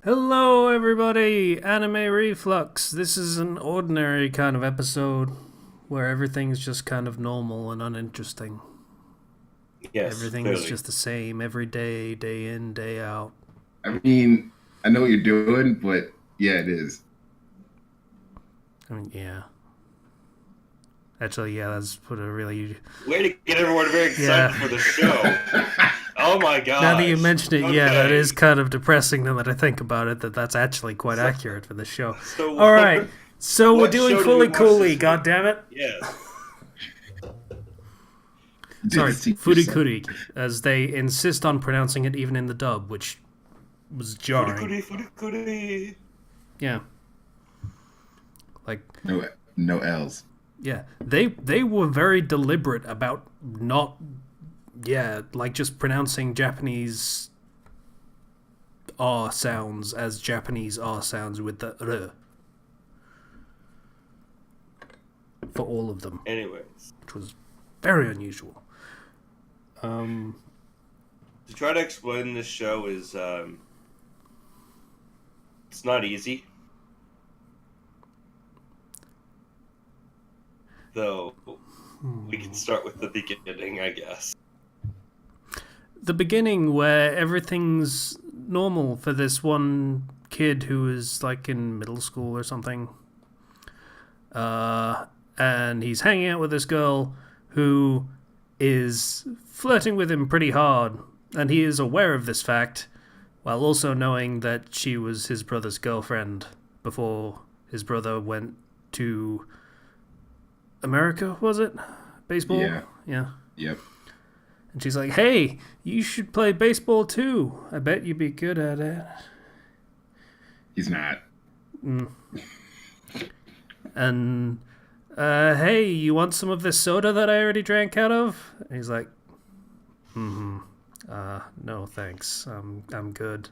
Hello, everybody! Anime Reflux. This is an ordinary kind of episode where everything's just kind of normal and uninteresting. Yes, Everything's clearly. just the same every day, day in, day out. I mean, I know what you're doing, but yeah, it is. I mean, yeah. Actually, yeah, that's what a really. Way to get everyone very Yeah. excited for the show. Oh my Now that you gosh. mention it, yeah, that is Okay. kind of depressing now that I think about it, that's actually quite So, accurate for this show. so Alright, so we're what doing show did we Fully watch Cooley, this week? goddammit. Yes. Did Sorry, the secret set. Furikuri, as they insist on pronouncing it even in the dub, which was jarring. Furikuri, furikuri. Yeah, like No, no L's. yeah, they were very deliberate about not, yeah, like just pronouncing Japanese R sounds as Japanese R sounds with the R for all of them, Anyways, which was very unusual. Um, to try to explain this show is it's not easy. Though we can start with the beginning, I guess. the beginning where everything's normal for this one kid who is like in middle school or something. And he's hanging out with this girl who is flirting with him pretty hard, and he is aware of this fact, while also knowing that she was his brother's girlfriend before his brother went to America, was it? Baseball? Yeah. Yeah. Yep. And she's like, hey, you should play baseball too. I bet you'd be good at it. He's not. And, hey, you want some of this soda that I already drank out of? And he's like, no thanks. I'm good.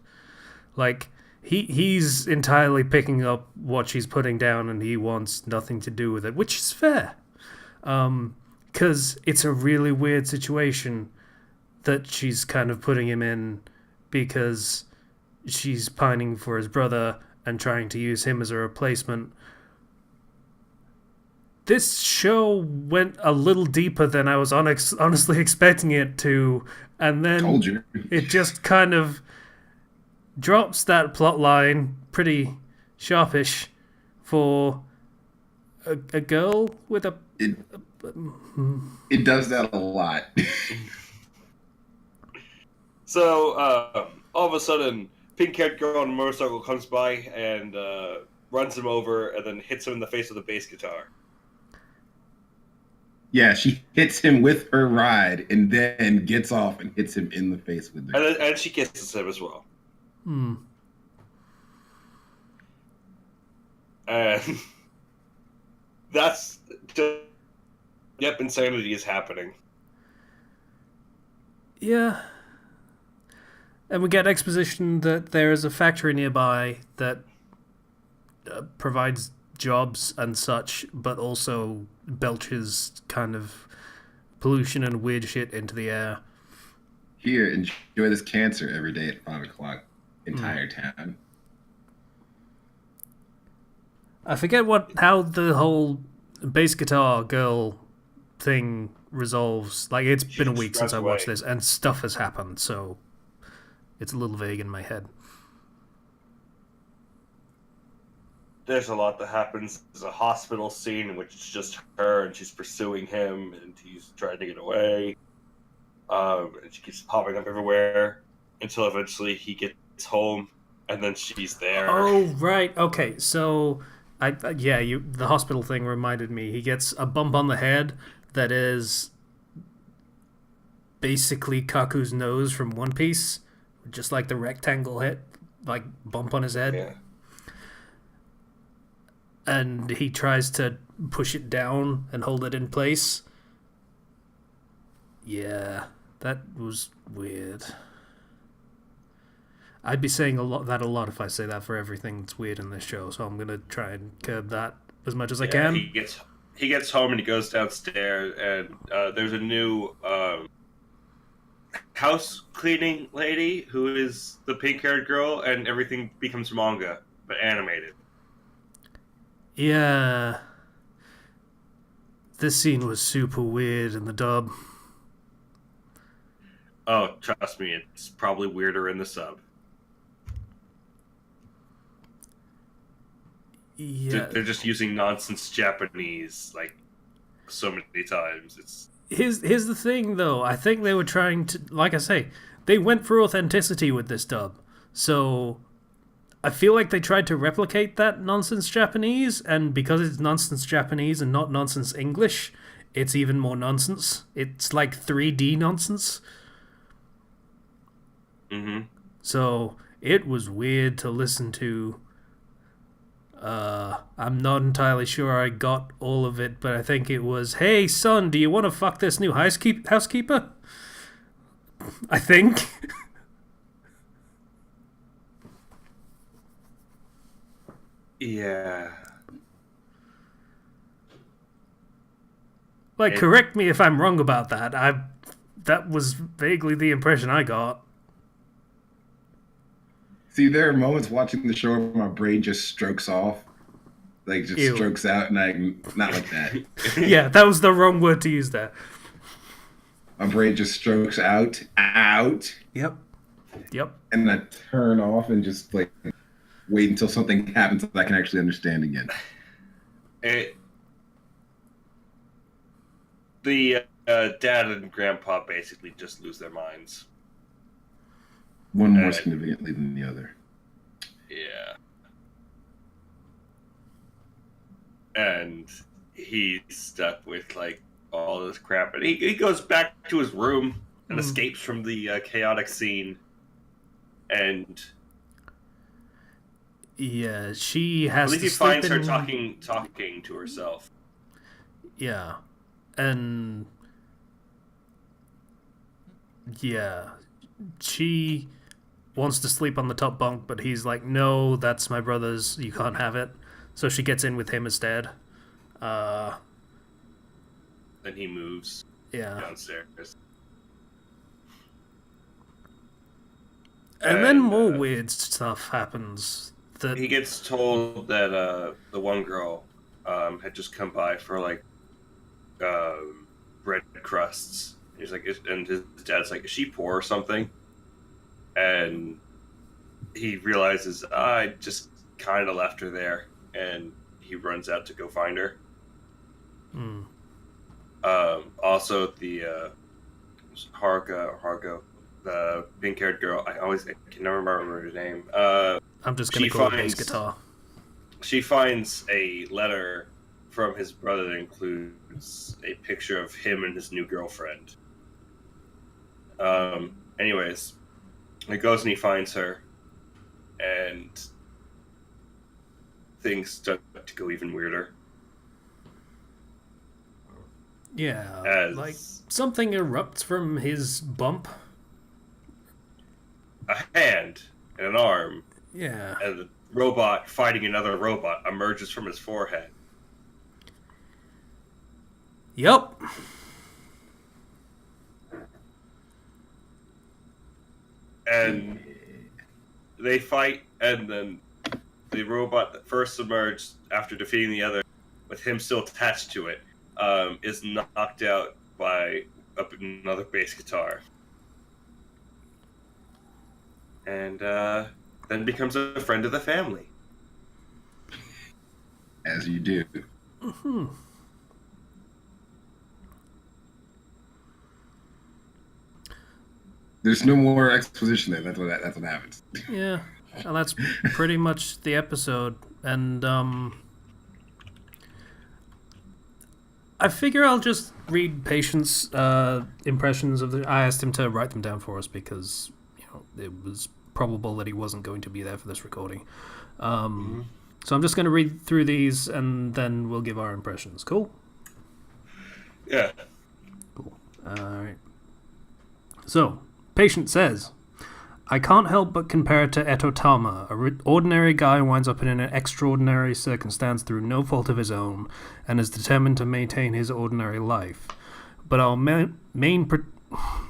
Like, he's entirely picking up what she's putting down and he wants nothing to do with it, which is fair. Because it's a really weird situation that she's kind of putting him in because she's pining for his brother and trying to use him as a replacement. This show went a little deeper than I was honestly expecting it to, and Told then you. it just kind of drops that plot line pretty sharpish for a girl with a. It it does that a lot. So all of a sudden, pink-haired girl on a motorcycle comes by and runs him over, and then hits him in the face with a bass guitar. Yeah, she hits him with her ride and then gets off and hits him in the face with And, it. and she kisses him as well. Hmm. And that's just, yep, insanity is happening. Yeah. And we get exposition that there is a factory nearby that provides jobs and such, but also belches kind of pollution and weird shit into the air. Here, enjoy this cancer every day at 5 o'clock. Entire town. I forget how the whole bass guitar girl thing resolves. Like, it's She been a just week since runs I watched away. this, and stuff has happened, so it's a little vague in my head. There's a lot that happens. There's a hospital scene in which it's just her and she's pursuing him and he's trying to get away. And she keeps popping up everywhere until eventually he gets home and then she's there. Oh, right. Okay, so the hospital thing reminded me. He gets a bump on the head that is basically Kaku's nose from One Piece, just like the rectangle hit, like bump on his head, Yeah. and he tries to push it down and hold it in place. Yeah, that was weird. I'd be saying a lot if I say that for everything that's weird in this show, so I'm gonna try and curb that as much as I Yeah, can. he gets home and he goes downstairs and there's a new house cleaning lady who is the pink-haired girl, and everything becomes manga, but animated. Yeah. This scene was super weird in the dub. Oh, trust me, it's probably weirder in the sub. Yeah. They're just using nonsense Japanese, like, so many times. It's Here's the thing, though. I think they were trying to, like I say, they went for authenticity with this dub. So I feel like they tried to replicate that nonsense Japanese, and because it's nonsense Japanese and not nonsense English, it's even more nonsense. It's like 3D nonsense. Mm-hmm. So it was weird to listen to. I'm not entirely sure I got all of it, but I think it was, "Hey son, do you want to fuck this new housekeeper?" I think. Yeah. Like, correct me if I'm wrong about that. That was vaguely the impression I got. See, there are moments watching the show where my brain just strokes off, like just Ew. strokes out, and I'm not like that. Yeah, that was the wrong word to use there. My brain just strokes out, Yep. and I turn off and just like wait until something happens that I can actually understand again. The dad and grandpa basically just lose their minds. One more significantly than the other. Yeah. And he's stuck with like all this crap, and he goes back to his room and escapes from the chaotic scene. And yeah, she has. At least he finds her talking to herself. Yeah, and yeah, she wants to sleep on the top bunk, but he's like, "No, that's my brother's. You can't have it." So she gets in with him instead. Then he moves downstairs. And then more weird stuff happens. That he gets told that the one girl had just come by for like bread crusts. He's like, and his dad's like, "Is she poor or something?" And he realizes, I just kind of left her there, and he runs out to go find her. Also, the Hargo, the pink-haired girl. I can never remember her name. I'm just gonna call it bass guitar. She finds a letter from his brother that includes a picture of him and his new girlfriend. Anyways, he goes and he finds her, and things start to go even weirder. Yeah, like something erupts from his bump. A hand and an arm. Yeah. And the robot fighting another robot emerges from his forehead. Yup. And they fight, and then the robot that first emerged after defeating the other, with him still attached to it, is knocked out by another bass guitar. And then becomes a friend of the family. As you do. Mm-hmm. There's no more exposition there. That's what happens. Yeah, and that's pretty much the episode. And I figure I'll just read Patient's impressions of the. I asked him to write them down for us because it was probable that he wasn't going to be there for this recording. So I'm just going to read through these, and then we'll give our impressions. Cool? Yeah. Cool. All right. So, Patient says, I can't help but compare it to Etotama. An ordinary guy winds up in an extraordinary circumstance through no fault of his own, and is determined to maintain his ordinary life. But our main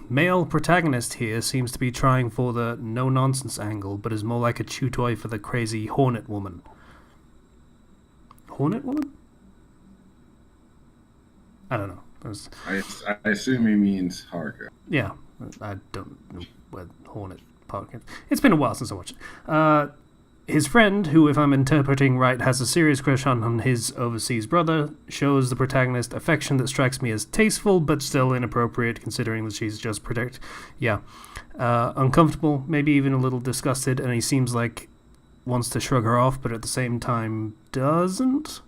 male protagonist here seems to be trying for the no-nonsense angle, but is more like a chew toy for the crazy Hornet Woman. Hornet Woman? I don't know. I assume he means Harga. Yeah, I don't know where Hornet part came. It's been a while since I watched it. His friend, who, if I'm interpreting right, has a serious crush on his overseas brother, shows the protagonist affection that strikes me as tasteful, but still inappropriate, considering that she's just uncomfortable, maybe even a little disgusted, and he seems like wants to shrug her off, but at the same time doesn't.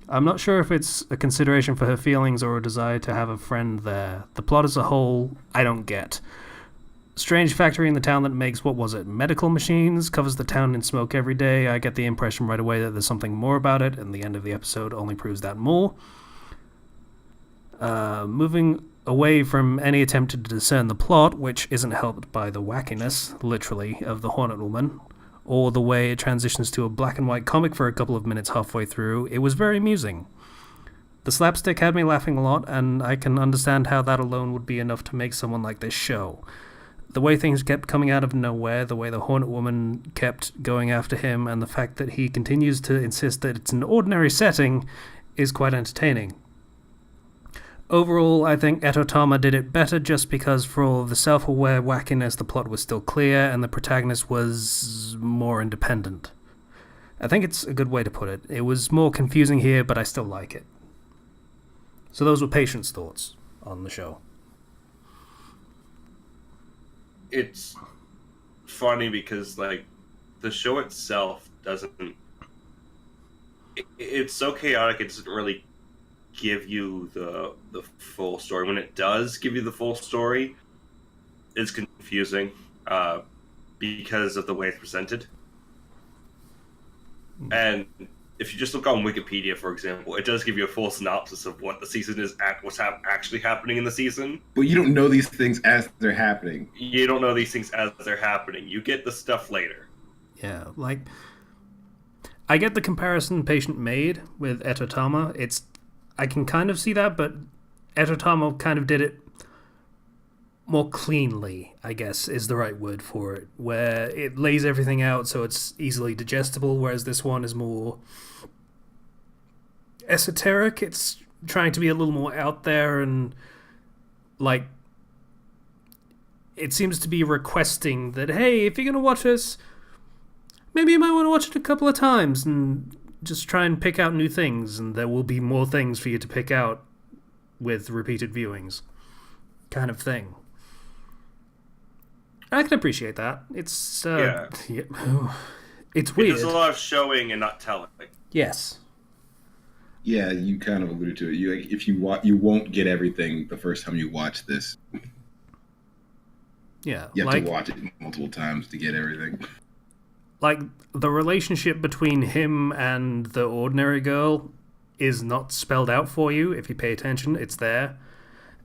I'm not sure if it's a consideration for her feelings or a desire to have a friend there. The plot as a whole, I don't get. Strange factory in the town that makes, medical machines, covers the town in smoke every day. I get the impression right away that there's something more about it, and the end of the episode only proves that more. Moving away from any attempt to discern the plot, which isn't helped by the wackiness, literally, of the Hornet Woman, or the way it transitions to a black and white comic for a couple of minutes halfway through, it was very amusing. The slapstick had me laughing a lot, and I can understand how that alone would be enough to make someone like this show. The way things kept coming out of nowhere, the way the Hornet Woman kept going after him, and the fact that he continues to insist that it's an ordinary setting is quite entertaining. Overall, I think Etotama did it better just because for all of the self-aware wackiness, the plot was still clear and the protagonist was more independent. I think it's a good way to put it. It was more confusing here, but I still like it. So those were Patient's thoughts on the show. It's funny because, like, the show itself doesn't... It's so chaotic, it doesn't really give you the full story. When it does give you the full story, it's confusing because of the way it's presented. And if you just look on Wikipedia, for example, it does give you a full synopsis of what the season is, what's actually happening in the season. But you don't know these things as they're happening. You don't know these things as they're happening. You get the stuff later. Yeah, like, I get the comparison Patient made with Etotama. I can kind of see that, but Etotama kind of did it more cleanly, I guess, is the right word for it, where it lays everything out so it's easily digestible, whereas this one is more esoteric. It's trying to be a little more out there, and, like, it seems to be requesting that, hey, if you're going to watch this, maybe you might want to watch it a couple of times and just try and pick out new things, and there will be more things for you to pick out with repeated viewings, kind of thing. I can appreciate that. It's it's weird. There's a lot of showing and not telling. Yes. Yeah, you kind of alluded to it. You won't get everything the first time you watch this. Yeah, you have to watch it multiple times to get everything. Like, the relationship between him and the ordinary girl is not spelled out for you. If you pay attention, it's there.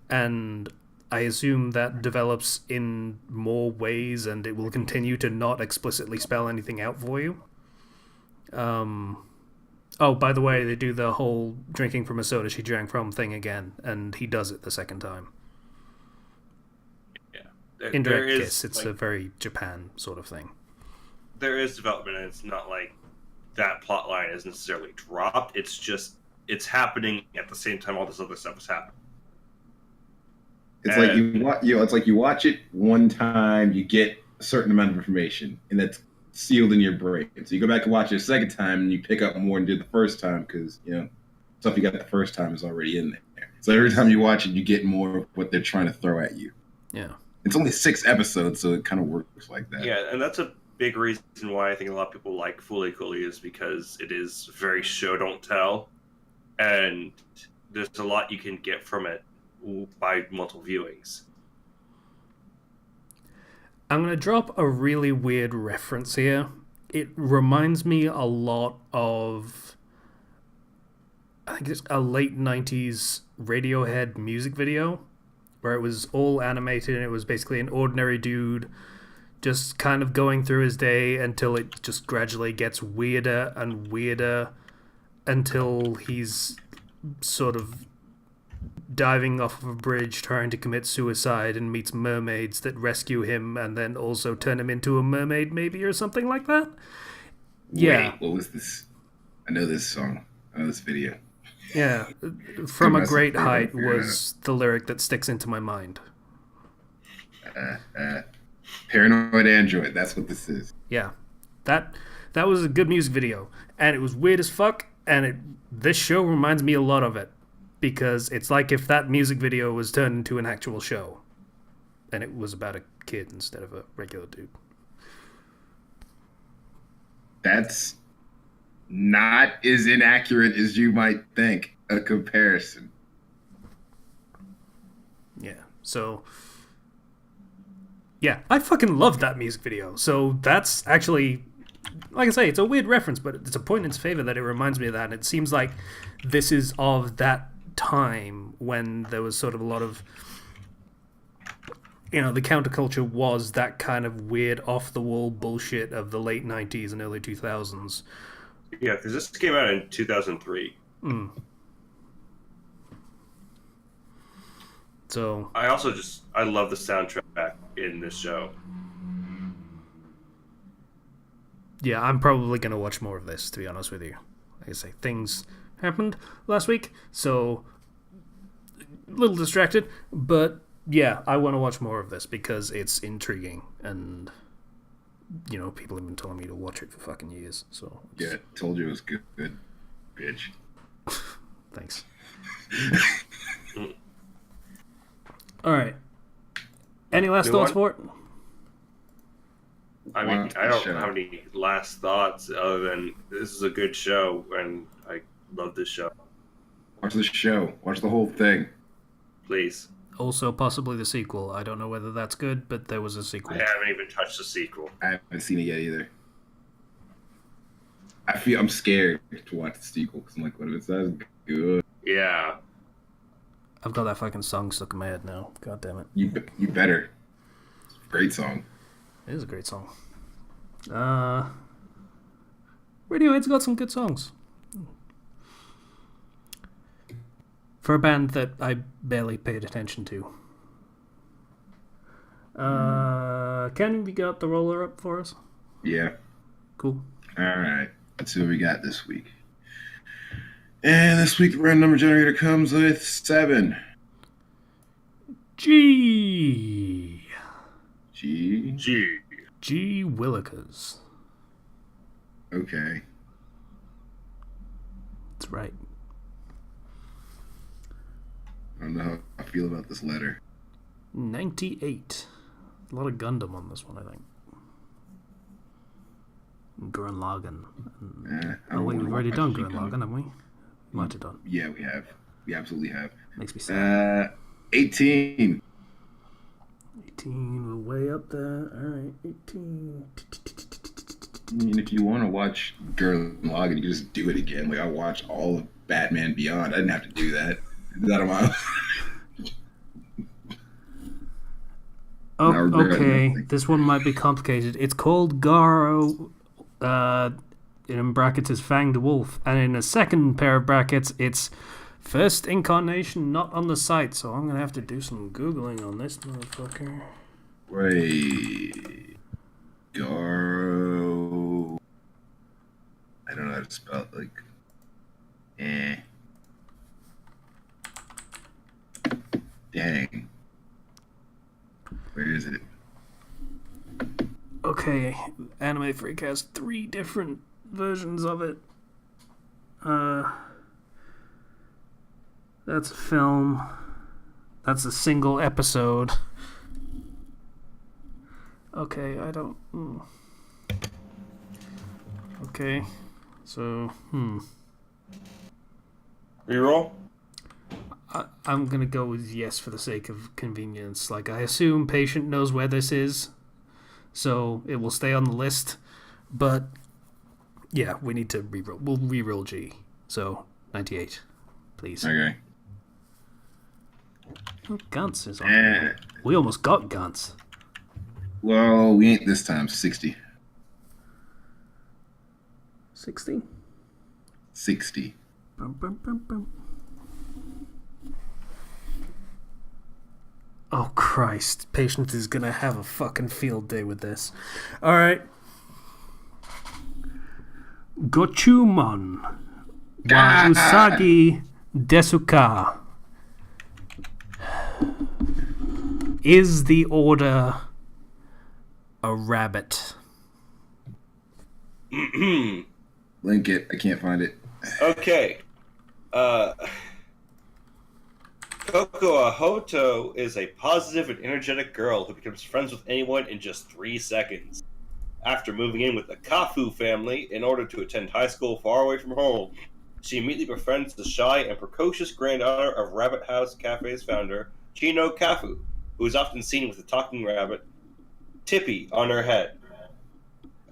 And I assume that develops in more ways, and it will continue to not explicitly spell anything out for you. Oh, by the way, they do the whole drinking from a soda she drank from thing again, and he does it the second time. Yeah. Indirect kiss. It's a very Japan sort of thing. There is development, and it's not like that plot line is necessarily dropped. It's just, it's happening at the same time all this other stuff is happening. It's like you watch it one time, you get a certain amount of information, and that's sealed in your brain. So you go back and watch it a second time, and you pick up more than you did the first time because, stuff you got the first time is already in there. So every time you watch it, you get more of what they're trying to throw at you. Yeah. It's only 6 episodes, so it kind of works like that. Yeah, and that's a big reason why I think a lot of people like Fooly Cooly is because it is very show don't tell, and there's a lot you can get from it by multiple viewings. I'm going to drop a really weird reference here. It reminds me a lot of, I think it's a late 90s Radiohead music video where it was all animated and it was basically an ordinary dude just kind of going through his day until it just gradually gets weirder and weirder until he's sort of diving off of a bridge trying to commit suicide and meets mermaids that rescue him and then also turn him into a mermaid, maybe, or something like that. Yeah. Wait, what was this? I know this song. I know this video. Yeah. From a great height was the lyric that sticks into my mind. Paranoid Android. That's what this is. Yeah. That was a good music video. And it was weird as fuck. And this show reminds me a lot of it. Because it's like if that music video was turned into an actual show. And it was about a kid instead of a regular dude. That's not as inaccurate as you might think. A comparison. Yeah. So... yeah, I fucking love that music video. So that's actually, like I say, it's a weird reference, but it's a point in its favor that it reminds me of that. And it seems like this is of that time when there was sort of a lot of, the counterculture was that kind of weird off-the-wall bullshit of the late 90s and early 2000s. Yeah, because this came out in 2003. So I love the soundtrack in this show. Yeah, I'm probably going to watch more of this, to be honest with you. Like I say, things happened last week, so a little distracted, but yeah, I want to watch more of this because it's intriguing, and, people have been telling me to watch it for fucking years, so... Yeah, told you it was good, bitch. Thanks. Alright. Any last thoughts for it? I mean, I don't have any last thoughts other than this is a good show, and I love this show. Watch the show. Watch the whole thing. Please. Also, possibly the sequel. I don't know whether that's good, but there was a sequel. I haven't even touched the sequel. I haven't seen it yet either. I'm scared to watch the sequel because I'm like, what if it's that good? Yeah. I've got that fucking song stuck in my head now. God damn it. You better. It's a great song. It is a great song. Radiohead's got some good songs. For a band that I barely paid attention to. Ken, you got the roller up for us? Yeah. Cool. Alright. Let's see what we got this week. And this week the random number generator comes with 7. G Willikers. Okay. That's right. I don't know how I feel about this letter. 98. A lot of Gundam on this one, I think. Gurren Lagann. Wait, we've already done Gurren Lagann, haven't we? Might have done. Yeah, we have. We absolutely have. Makes me sad. 18. 18, we're way up there. Alright, 18. And if you want to watch Gurren Lagann, you can just do it again. Like, I watched all of Batman Beyond. I didn't have to do that. I did that on my own. Okay, this one might be complicated. It's called Garo, in brackets is Fanged Wolf, and in a second pair of brackets, it's first incarnation not on the site, so I'm gonna have to do some Googling on this motherfucker. Wait. Garo. I don't know how to spell it, like. Dang. Where is it? Okay, Anime Freak has 3 different versions of it. That's a film. That's a single episode. Okay, I don't... Okay, so, Reroll? I'm gonna go with yes for the sake of convenience. Like, I assume Patient knows where this is, so it will stay on the list. But, yeah, we need to reroll. We'll reroll G. So, 98, please. Okay. Oh, Gantz is on there. We almost got Gantz. Well, we ain't this time. 60. 60? 60. Bum, bum, bum, bum. Oh, Christ. Patience is gonna have a fucking field day with this. Alright. Gochumon wa Usagi Desuka. Is the order a rabbit? Link it. I can't find it. Okay. Cocoa Hoto is a positive and energetic girl who becomes friends with anyone in just 3 seconds. After moving in with the Kafu family in order to attend high school far away from home, she immediately befriends the shy and precocious granddaughter of Rabbit House Cafe's founder, Chino Kafu, who is often seen with a talking rabbit, Tippy, on her head.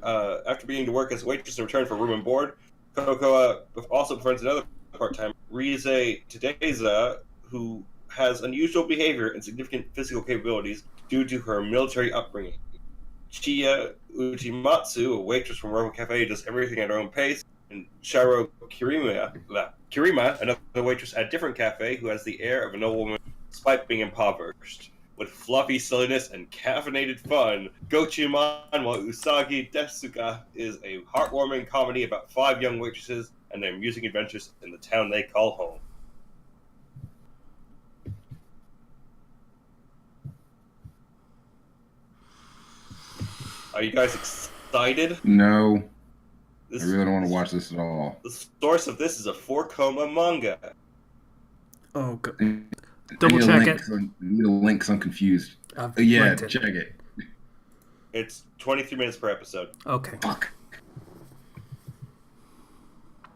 After beginning to work as a waitress in return for room and board, Cocoa also befriends another part-time, Rize Tadeza, who has unusual behavior and significant physical capabilities due to her military upbringing. Chiya Uchimatsu, a waitress from Roman Cafe, does everything at her own pace, and Shiro Kirima, another waitress at a different cafe, who has the air of a noblewoman despite being impoverished. With fluffy silliness and caffeinated fun, Gochumon wa Usagi Desuka is a heartwarming comedy about 5 young waitresses and their amusing adventures in the town they call home. Are you guys excited? No. I really don't want to watch this at all. The source of this is a 4-coma manga. Oh, God. Double check it. I need a link because I'm confused. Yeah, check it. It's 23 minutes per episode. Okay. Fuck.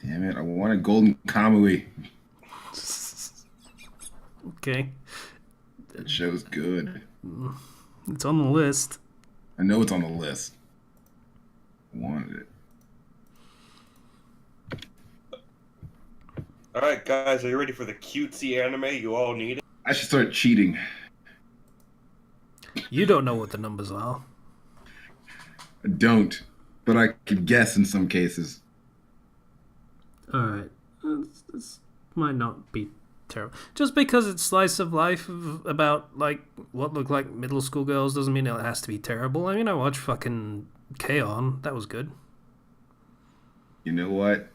Damn it, I want a Golden Kamui. Okay. That show's good. It's on the list. I know it's on the list. I wanted it. Alright, guys, are you ready for the cutesy anime you all needed? I should start cheating. You don't know what the numbers are. I don't, but I could guess in some cases. Alright. This might not be terrible. Just because it's slice of life about, like, what look like middle school girls doesn't mean it has to be terrible. I mean, I watched fucking K-On! That was good. You know what?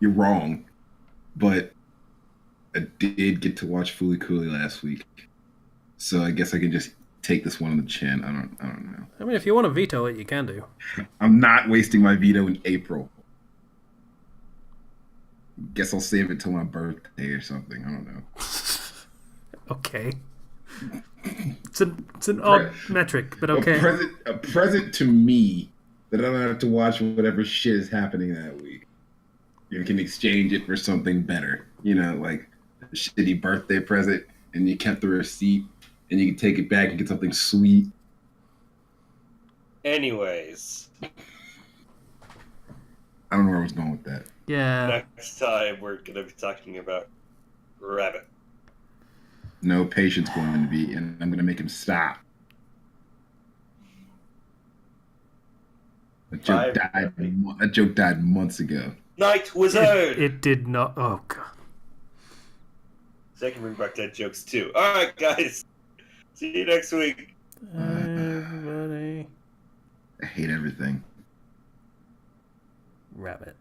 You're wrong. But I did get to watch Fooly Cooly last week. So I guess I can just take this one on the chin. I don't know. I mean, if you want to veto it, you can do. I'm not wasting my veto in April. Guess I'll save it till my birthday or something. I don't know. Okay. It's an odd metric, but okay. A present to me that I don't have to watch whatever shit is happening that week. You can exchange it for something better. You know, like a shitty birthday present, and you kept the receipt, and you can take it back and get something sweet. Anyways. I don't know where I was going with that. Yeah. Next time, we're going to be talking about Rabbit. No, Patience going to be, and I'm going to make him stop. That joke died months ago. Night Wizard! It did not. Oh, God. So I can bring back dead jokes, too. Alright, guys. See you next week. Everybody. I hate everything. Rabbit.